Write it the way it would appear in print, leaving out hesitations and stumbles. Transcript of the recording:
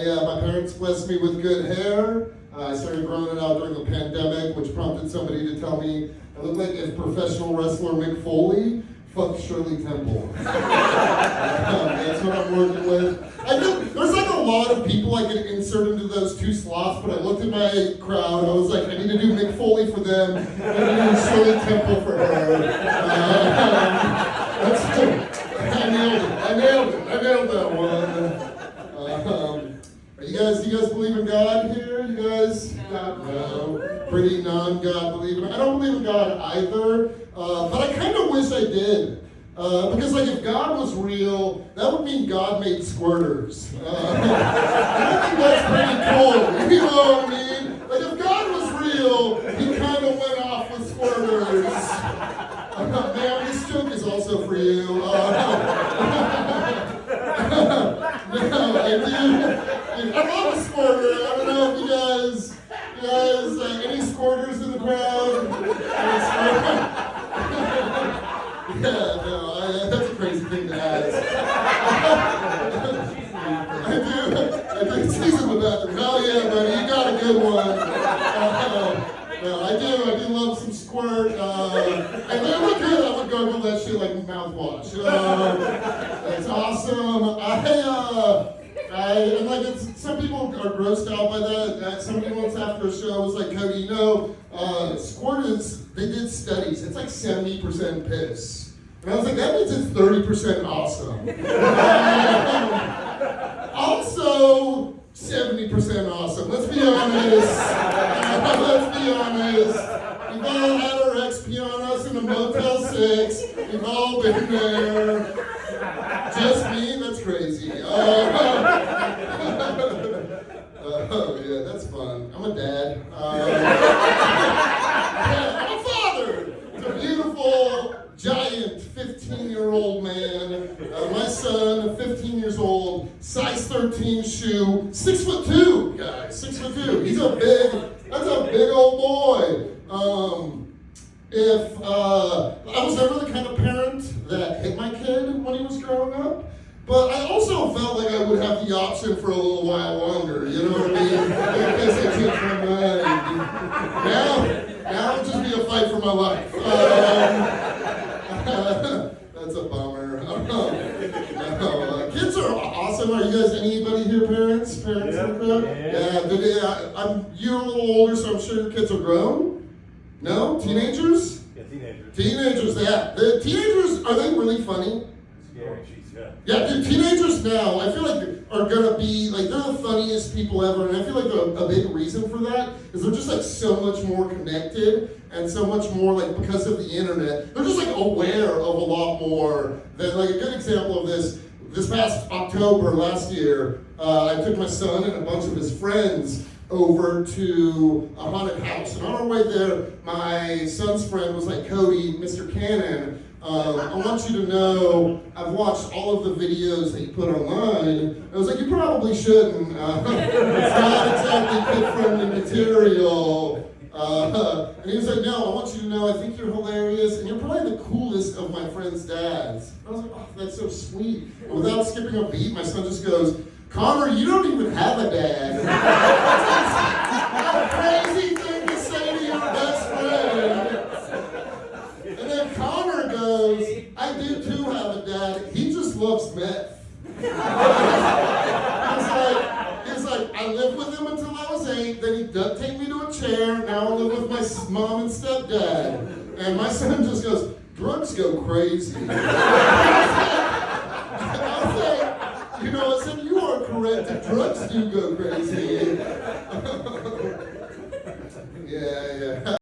My parents blessed me with good hair. I started growing it out during the pandemic, which prompted somebody to tell me I look like if professional wrestler Mick Foley fucked Shirley Temple. That's what I'm working with. There's like a lot of people I could insert into those two slots, but I looked at my crowd. I was like, I need to do Mick Foley for them. I need to do Shirley Temple for her. I nailed that one. Do you guys believe in God here? You guys? No. Pretty non-God believing. I don't believe in God either, but I kind of wish I did. Because like if God was real, that would mean God made squirters. I think that's pretty cool. You know what I mean? Like if God was real, he kind of went off with squirters. Man, this joke is also for you. No, I do. I love a squirter. I don't know if you guys, any squirters in the crowd? Yeah, no, that's a crazy thing to ask. I do. She's in the bathroom. Hell yeah, buddy, you got a good one. No, I do love some squirt. And then look good, I would gargle that shit like mouthwash. That's awesome. And like some people are grossed out by that. Somebody once after a show was like, Cody, squirters, they did studies. It's like 70% piss. And I was like, that means it's 30% awesome. Also, 70% awesome. Let's be honest. We've all had our ex pee on us in a Motel 6. We've all been there. Just me? That's crazy. Oh, yeah, that's fun. I'm a dad. I'm a father. It's a beautiful, giant 15-year-old man. My son, 15 years old, size 13 shoe, 6'2", guys, 6'2". That's a big old boy. I was never the kind of parent that hit my kid when he was growing up, but I also felt like I would have the option for a little while longer, you know what I mean? In case I changed my mind. Now it'll just be a fight for my life. That's a bummer. Kids are awesome. Are you guys, anybody here parents? Parents in the crowd? Yeah. You're a little older, so I'm sure your kids are grown. No? Teenagers? Yeah, teenagers. Teenagers, yeah. The teenagers, are they really funny? Scary. Yeah, the teenagers now, I feel like are gonna be, like, they're the funniest people ever, and I feel like a big reason for that is they're just, like, so much more connected, and so much more, like, because of the internet, they're just, like, aware of a lot more than, like, a good example of this past October last year, I took my son and a bunch of his friends over to a haunted house. And on our way there, my son's friend was like, Cody, Mr. Cannon, I want you to know I've watched all of the videos that you put online. I was like, you probably shouldn't. It's not exactly kid-friendly material. And he was like, no, I want you to know I think you're hilarious and you're probably the coolest of my friends' dads. I was like, oh, that's so sweet. And without skipping a beat, my son just goes, Connor, you don't even have a dad. That's a crazy thing to say to your best friend. And then Connor goes, I do too have a dad. He just loves meth. He's like, I lived with him until I was 8, then he duct taped me to a chair, now I live with my mom and stepdad. And my son just goes, drugs go crazy. I said, you are correct, drugs do go crazy. Yeah.